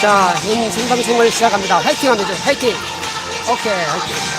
자, 생방송을 시작합니다. 화이팅 합니다. 화이팅! 오케이, 화이팅.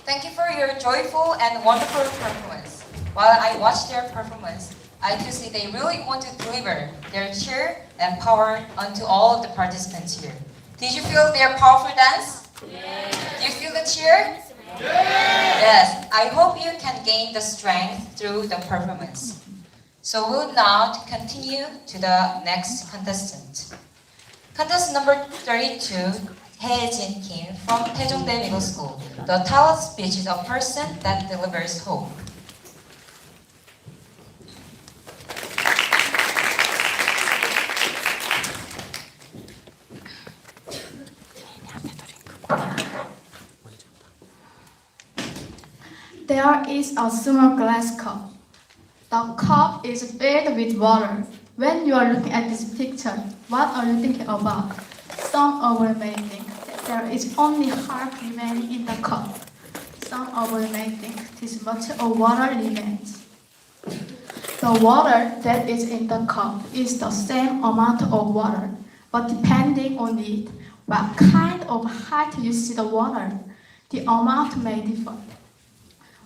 Thank you for your joyful and wonderful performance. While I watched their performance, I could see they really want to deliver their cheer and power onto all of the participants here. Did you feel their powerful dance? Yes. Do you feel the cheer? Yes. Yes. I hope you can gain the strength through the performance. So we'll now continue to the next contestant. Contestant number 32, Hae-jin Kim from Taejongdae Middle School. The title speech is a person that delivers hope. There is a small glass cup. The cup is filled with water. When you are looking at this picture, what are you thinking about? Some of you may think that there is only half remaining in the cup. Some of you may think this much of water remains. The water that is in the cup is the same amount of water, but depending on it, what kind of height you see the water, the amount may differ.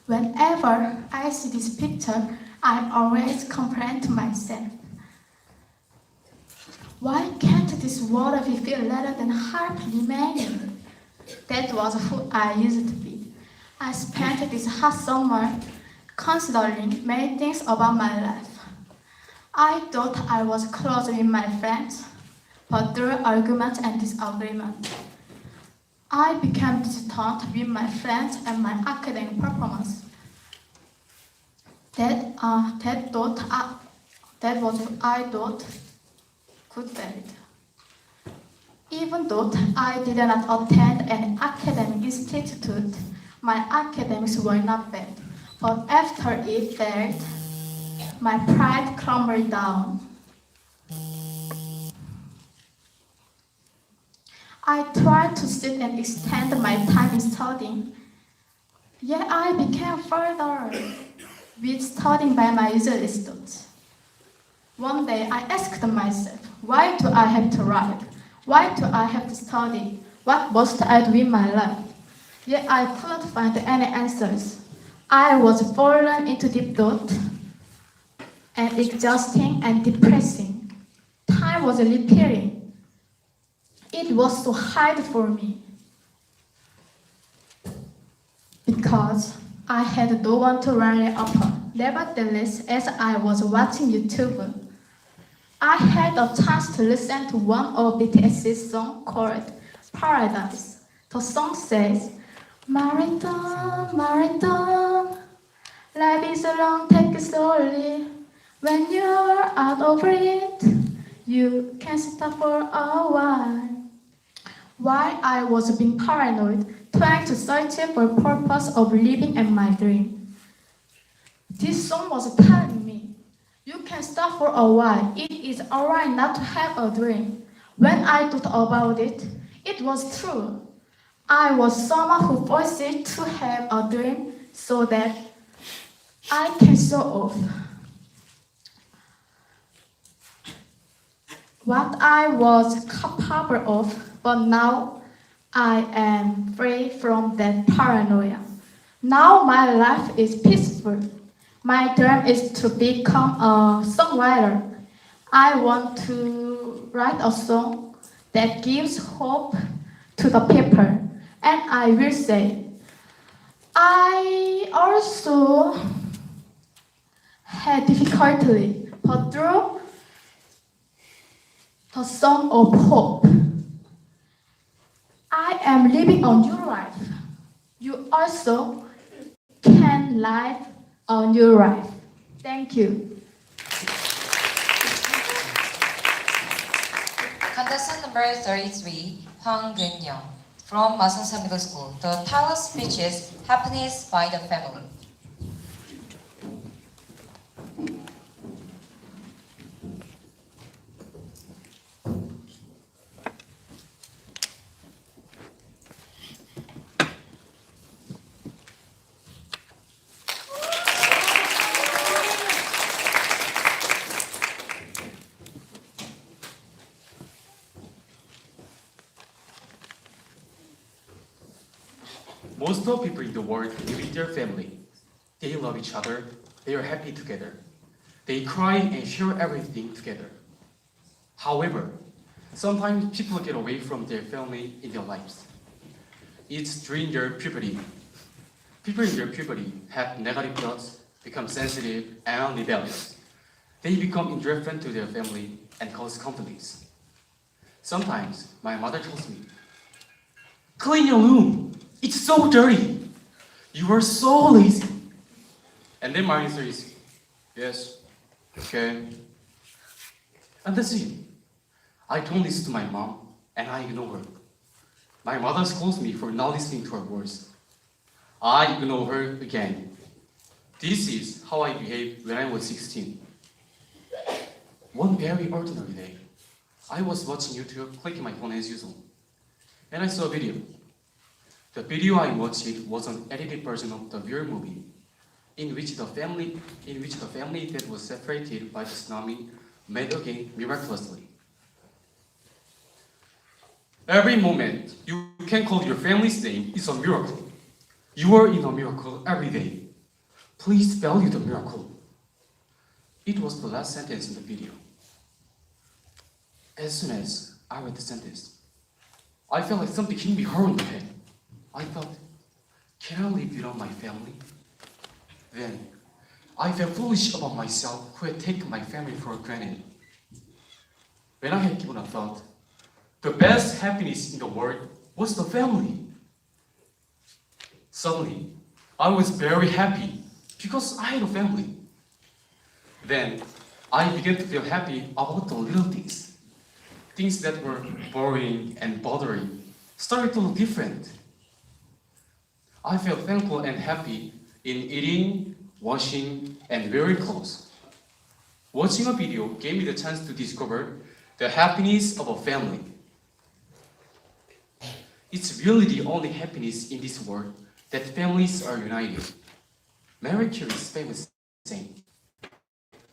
Whenever I see this picture, I always complain to myself, why can't this water be filled rather than half remaining? That was who I used to be. I spent this hot summer considering many things about my life. I thought I was close with my friends, but through arguments and disagreement, I became distant with my friends and my academic performance. That was what I thought could fail. Even though I did not attend an academic institute, my academics were not bad. But after it failed, my pride crumbled down. I tried to sit and extend my time in studying, yet I became further with studying by my usual students. One day I asked myself, why do I have to write? Why do I have to study? What must I do in my life? Yet I couldn't find any answers. I was fallen into deep thought and exhausting and depressing. Time was disappearing. It was so hard for me because I had no one to rely upon. Nevertheless, as I was watching YouTube, I had a chance to listen to one of BTS's song called Paradise. The song says, Marathon, marathon, life is long, take it slowly. When you're out of it, you can stop for a while. While I was being paranoid, trying to search for purpose of living and my dream. This song was telling me, you can stop for a while. It is alright not to have a dream. When I thought about it, it was true. I was someone who forced it to have a dream so that I can show off what I was capable of, but now I am free from that paranoia. Now my life is peaceful. My dream is to become a songwriter. I want to write a song that gives hope to the people. And I will say, I also had difficulty, but through the song of hope, I am living a new life. You also can live a new life. Thank you. Contestant number 33, Hwang Geun-young from Masansa Middle School. The title speech is Happiness by the Family. Most of people in the world live with their family. They love each other, they are happy together. They cry and share everything together. However, sometimes people get away from their family in their lives. It's during their puberty. People in their puberty have negative thoughts, become sensitive and rebellious. They become indifferent to their family and cause conflicts. Sometimes my mother tells me, "Clean your room. It's so dirty. You are so lazy." And then my answer is, "Yes, okay." And that's it. I don't listen to my mom and I ignore her. My mother scolds me for not listening to her words. I ignore her again. This is how I behaved when I was 16. One very ordinary day, I was watching YouTube, clicking my phone as usual, and I saw a video. The video I watched was an edited version of the real movie, in which the family that was separated by the tsunami met again miraculously. Every moment you can call your family's name is a miracle. You are in a miracle every day. Please value the miracle. It was the last sentence in the video. As soon as I read the sentence, I felt like something hit me hard on the head. I thought, can I live without my family? Then, I felt foolish about myself who had taken my family for granted. When I had given a thought, the best happiness in the world was the family. Suddenly, I was very happy because I had a family. Then, I began to feel happy about the little things. Things that were boring and bothering started to look different. I felt thankful and happy in eating, washing, and wearing clothes. Watching a video gave me the chance to discover the happiness of a family. It's really the only happiness in this world that families are united. Mary Curie's famous saying,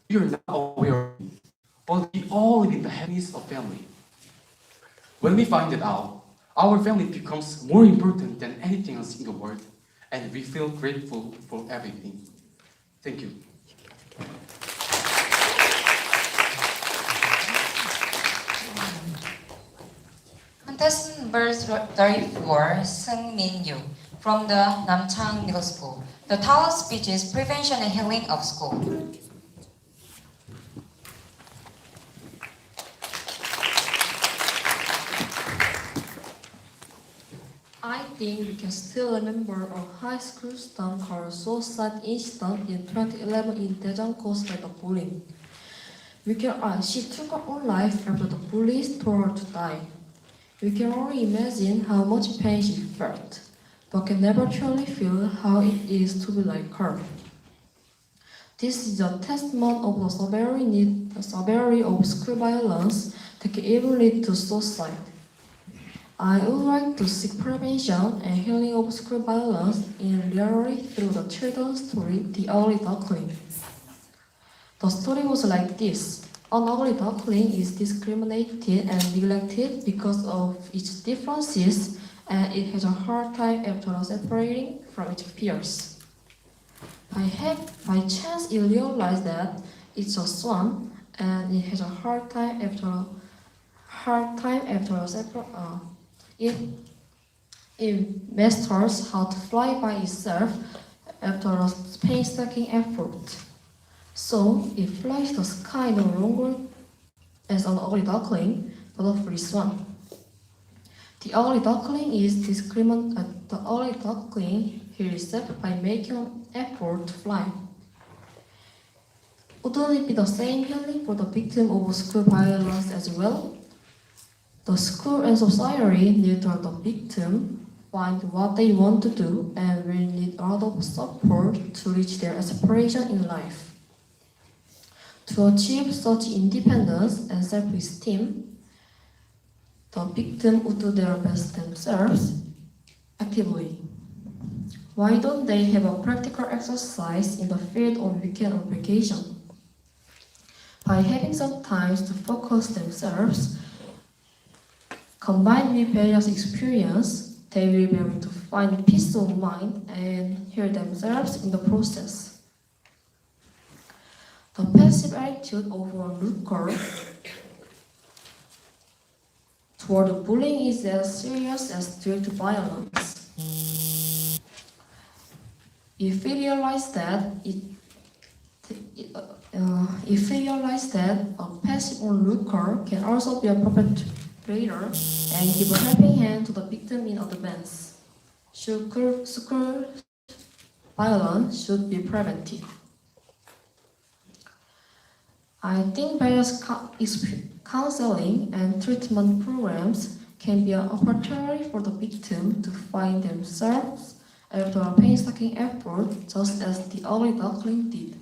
"We are not aware of it, but we all live in the happiness of family." When we find it out, our family becomes more important than anything else in the world, and we feel grateful for everything. Thank you. Contestant number 34, Seung Min Yu from the Namchang Middle School. The title speech is Prevention and Healing of School. I think we can still remember a high school student called suicide incident in 2011 in Daejeon caused by the bullying. She took her own life after the police told her to die. We can only imagine how much pain she felt, but can never truly feel how it is to be like her. This is a testament of the severity of school violence that can even lead to suicide. I would like to seek prevention and healing of school violence in reality through the children's story, The Ugly Duckling. The story was like this. An ugly duckling is discriminated and neglected because of its differences, and it has a hard time after separating from its peers. By chance, it realized that it's a swan, and it has a hard time after it masters how to fly by itself after a painstaking effort. So it flies the sky no longer as an ugly duckling, but a free swan. The ugly duckling heals itself by making an effort to fly. Wouldn't it be the same healing for the victim of school violence as well? The school and society need to help the victim find what they want to do and will need a lot of support to reach their aspiration in life. To achieve such independence and self-esteem, the victim would do their best themselves actively. Why don't they have a practical exercise in the field on weekend or vacation? By having some time to focus themselves, combined with various experience, they will be able to find peace of mind and heal themselves in the process. The passive attitude of a onlooker toward bullying is as serious as direct violence. If we realize that a passive onlooker can also be a perpetrator and give a helping hand to the victim in advance, school violence should be prevented. I think various counseling and treatment programs can be an opportunity for the victim to find themselves after a painstaking effort, just as the ugly duckling did.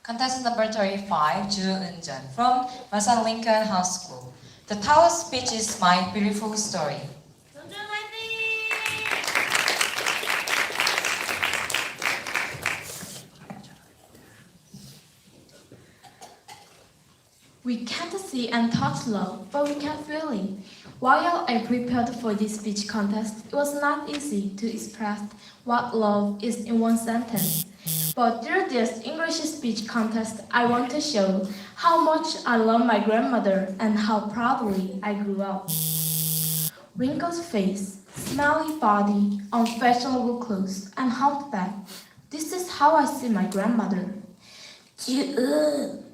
Contestant number 35, Ju Eun-jeon from Masan Lincoln High School. The title speech is My Beautiful Story. We can't see and touch love, but we can feel it. While I prepared for this speech contest, it was not easy to express what love is in one sentence. But through this English speech contest, I want to show how much I love my grandmother and how proudly I grew up. Wrinkled face, smelly body, unfashionable clothes, and humpback. This is how I see my grandmother.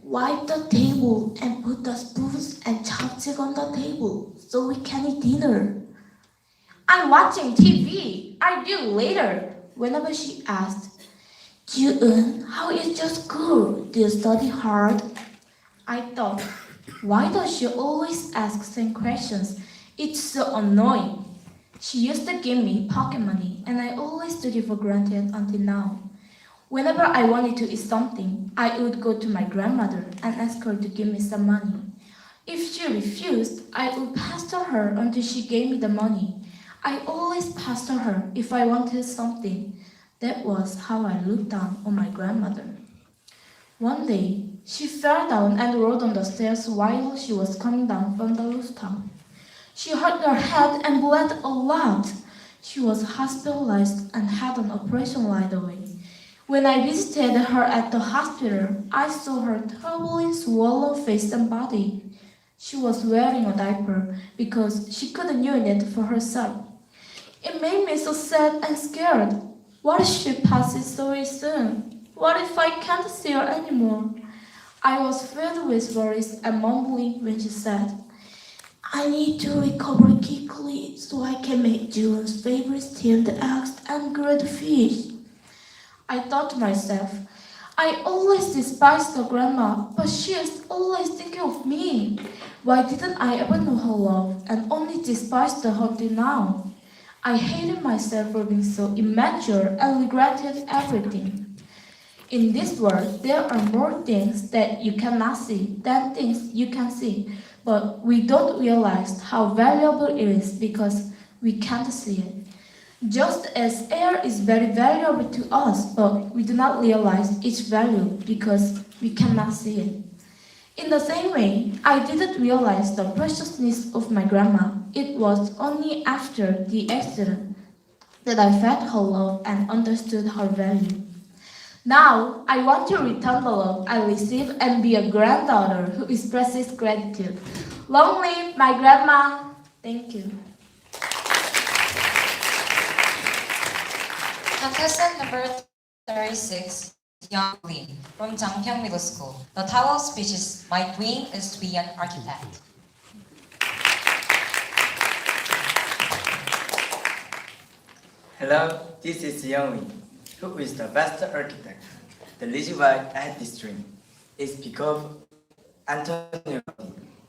Wipe the table and put the spoons and chopstick on the table so we can eat dinner. I'm watching TV. I'll do later. Whenever she asked, Ji-eun, how is your school? Do you study hard? I thought, why does she always ask same questions? It's so annoying. She used to give me pocket money and I always took it for granted until now. Whenever I wanted to eat something, I would go to my grandmother and ask her to give me some money. If she refused, I would pester her until she gave me the money. I always pestered her if I wanted something. That was how I looked down on my grandmother. One day, she fell down and rolled on the stairs while she was coming down from the rooftop. She hurt her head and bled a lot. She was hospitalized and had an operation right away. When I visited her at the hospital, I saw her terribly swollen face and body. She was wearing a diaper because she couldn't urinate for herself. It made me so sad and scared. What if she passes away soon? What if I can't see her anymore? I was filled with worries and mumbling when she said, I need to recover quickly so I can make June's favorite steamed eggs and grilled fish. I thought to myself, I always despised the grandma, but she is always thinking of me. Why didn't I ever know her love and only despised her till now? I hated myself for being so immature and regretted everything. In this world, there are more things that you cannot see than things you can see, but we don't realize how valuable it is because we can't see it. Just as air is very valuable to us, but we do not realize its value because we cannot see it. In the same way, I didn't realize the preciousness of my grandma. It was only after the accident that I felt her love and understood her value. Now, I want to return the love I received and be a granddaughter who expresses gratitude. Long live my grandma! Thank you. Contestant number 36, Young Lee from Jangpyeong Middle School. The title of speech is My Dream is to be an Architect. Hello, this is Young Lee, who is the best architect. The reason why I had this dream is because Antonio,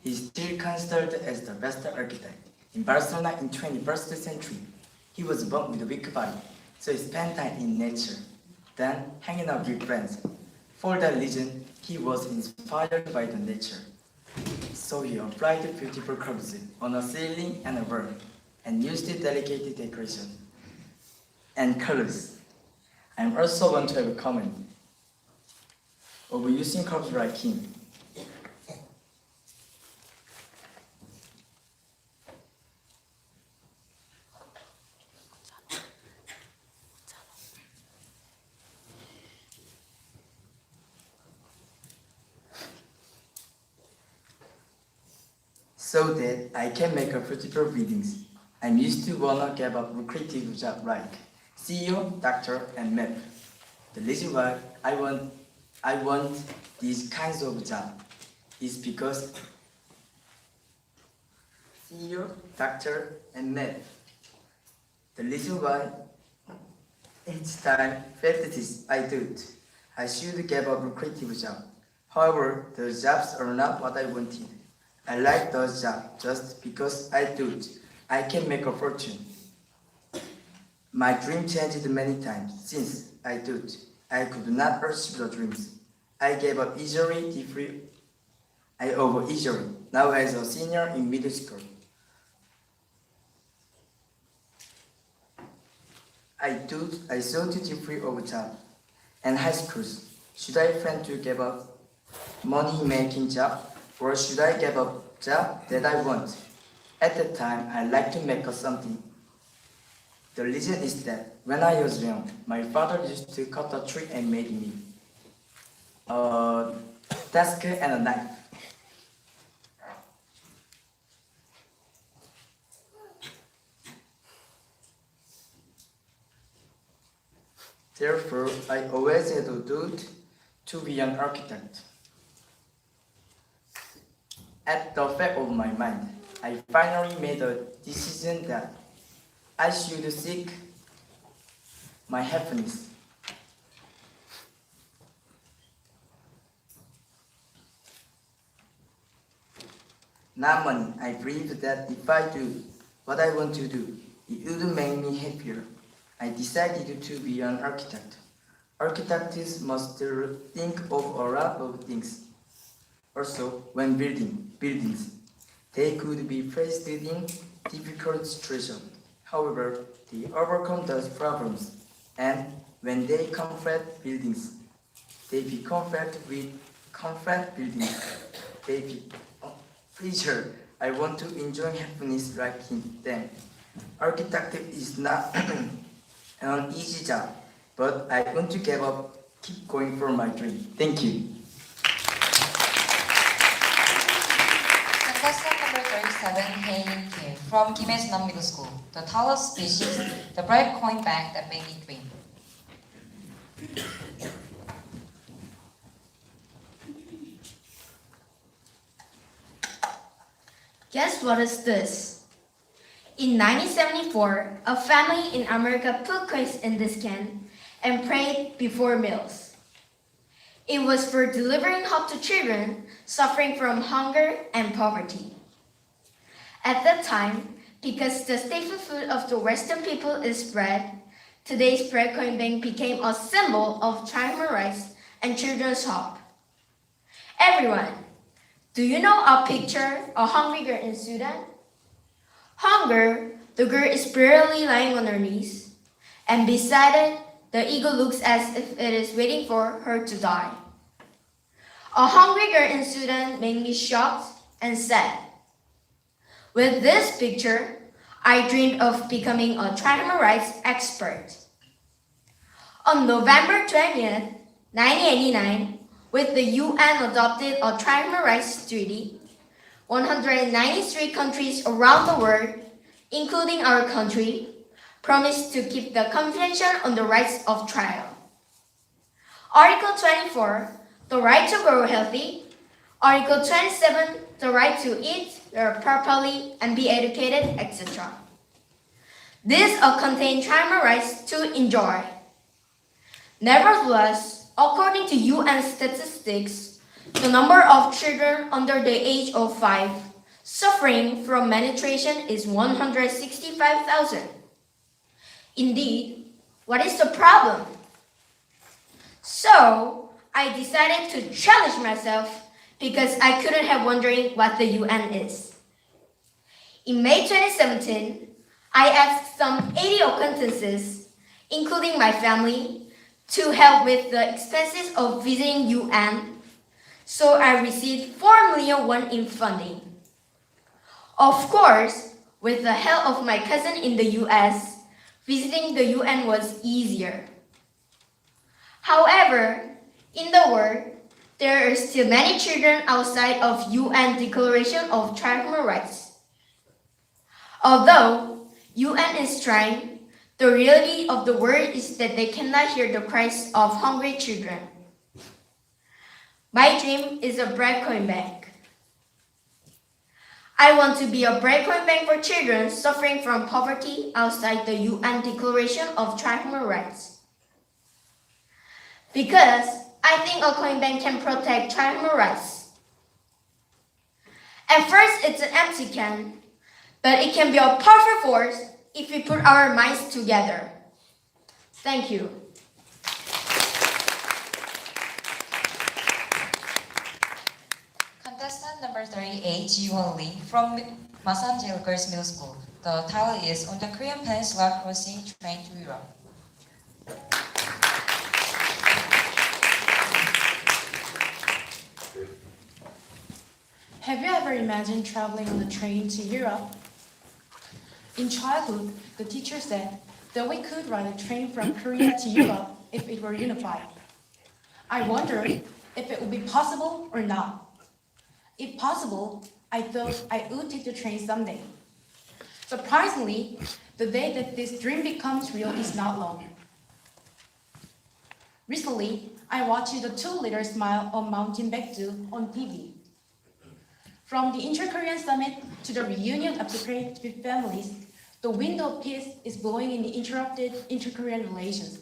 he is still considered as the best architect in Barcelona in 21st century. He was born with a weak body, so he spent time in nature, then hanging out with friends. For that reason, he was inspired by the nature. So he applied beautiful curves on a ceiling and a wall, and used delicate decoration and colors. I also want to have a comment of using curves like him. So that I can make a beautiful readings. I'm used to wanna get a lucrative job like CEO, doctor, and MEP. The reason why I want these kinds of job is because CEO, doctor, and MEP. The reason why each time practice I do it, I should get a lucrative job. However, the jobs are not what I wanted. I like those jobs just because I do it. I can make a fortune. My dream changed many times since I do it. I could not pursue the dreams. I gave up easily, I over easily. Now as a senior in middle school, I saw deeply over job and high schools. Should I plan to give up money making job or should I give up job that I want? At that time, I like to make something. The reason is that when I was young, my father used to cut a tree and made me a desk and a knife. Therefore, I always had a duty to be an architect. At the back of my mind, I finally made a decision that I should seek my happiness. Not money. I believe that if I do what I want to do, it would make me happier. I decided to be an architect. Architects must think of a lot of things. Also, when building buildings, they could be placed in difficult situations. However, they overcome those problems, and when they confront buildings, they be confront with confront buildings. They be pleasure. I want to enjoy happiness like them. Architect is not an easy job, but I want to give up, keep going for my dream. Thank you. Contestant number 37, Hae Kim from Kim Il-sung Middle School. The title of speech is The Bright Coin Bag That Made Me Dream. Guess what is this? In 1974, a family in America put coins in this can and prayed before meals. It was for delivering hope to children suffering from hunger and poverty. At that time, because the staple food of the Western people is bread, today's bread coin bank became a symbol of childhood rights and children's hope. Everyone, do you know a picture of a hungry girl in Sudan? Hunger, the girl is barely lying on her knees, and beside it, the eagle looks as if it is waiting for her to die. A hungry girl in Sudan made me shocked and sad. With this picture, I dreamed of becoming a human rights expert. On November 20th, 1989, with the UN adopted a human rights treaty, 193 countries around the world, including our country, promised to keep the Convention on the Rights of Child. Article 24, the right to grow healthy. Article 27, the right to eat properly and be educated, etc. These all contain human rights to enjoy. Nevertheless, according to UN statistics, the number of children under the age of 5 suffering from malnutrition is 165,000. Indeed, what is the problem? So, I decided to challenge myself because I couldn't help wondering what the UN is. In May 2017, I asked some 80 acquaintances, including my family, to help with the expenses of visiting UN, so I received 4 million won in funding. Of course, with the help of my cousin in the US, visiting the UN was easier. However, in the world, there are still many children outside of UN Declaration of Human Rights. Although UN is trying, the reality of the world is that they cannot hear the cries of hungry children. My dream is a bread coin bank. I want to be a bread coin bank for children suffering from poverty outside the UN Declaration of Human Rights. Because I think a coin bank can protect human rights. At first, it's an empty can, but it can be a powerful force if we put our minds together. Thank you. Contestant number 38, Jiwon Lee from Masanjil Girls Middle School. The title is On the Korean Peninsula Crossing Train to Europe. Have you ever imagined traveling on a train to Europe? In childhood, the teacher said that we could ride a train from Korea to Europe if it were unified. I wondered if it would be possible or not. If possible, I thought I would take the train someday. Surprisingly, the day that this dream becomes real is not long. Recently, I watched the 2-liter smile of Mountain Baekdu on TV. From the Inter-Korean Summit to the reunion of separated families, the wind of peace is blowing in the interrupted inter-Korean relations.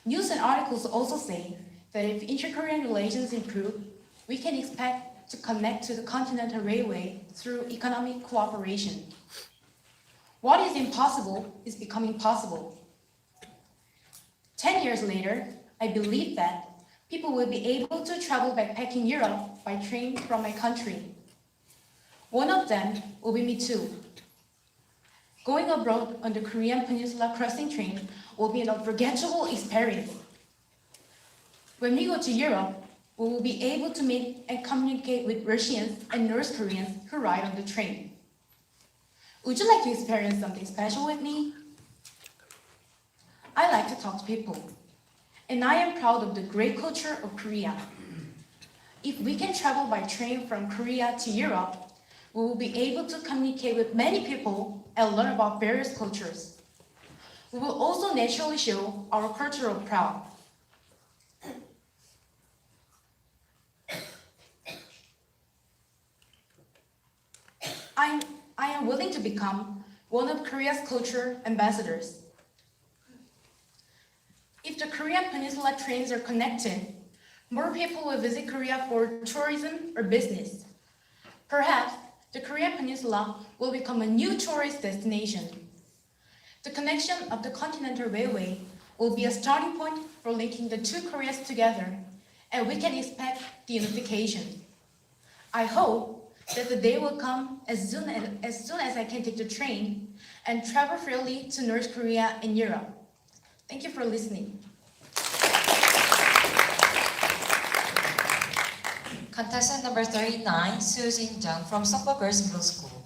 News and articles also say that if inter-Korean relations improve, we can expect to connect to the Continental Railway through economic cooperation. What is impossible is becoming possible. 10 years later, I believe that people will be able to travel backpacking Europe by train from my country. One of them will be me too. Going abroad on the Korean Peninsula crossing train will be an unforgettable experience. When we go to Europe, we will be able to meet and communicate with Russians and North Koreans who ride on the train. Would you like to experience something special with me? I like to talk to people, and I am proud of the great culture of Korea. If we can travel by train from Korea to Europe, we will be able to communicate with many people and learn about various cultures. We will also naturally show our cultural pride. I am willing to become one of Korea's culture ambassadors. If the Korean Peninsula trains are connected, more people will visit Korea for tourism or business. Perhaps the Korean Peninsula will become a new tourist destination. The connection of the Continental Railway will be a starting point for linking the two Koreas together, and we can expect the unification. I hope that the day will come as soon as I can take the train and travel freely to North Korea and Europe. Thank you for listening. Contestant number 39, Soo Jin Jung from Sokpo Girls Middle School.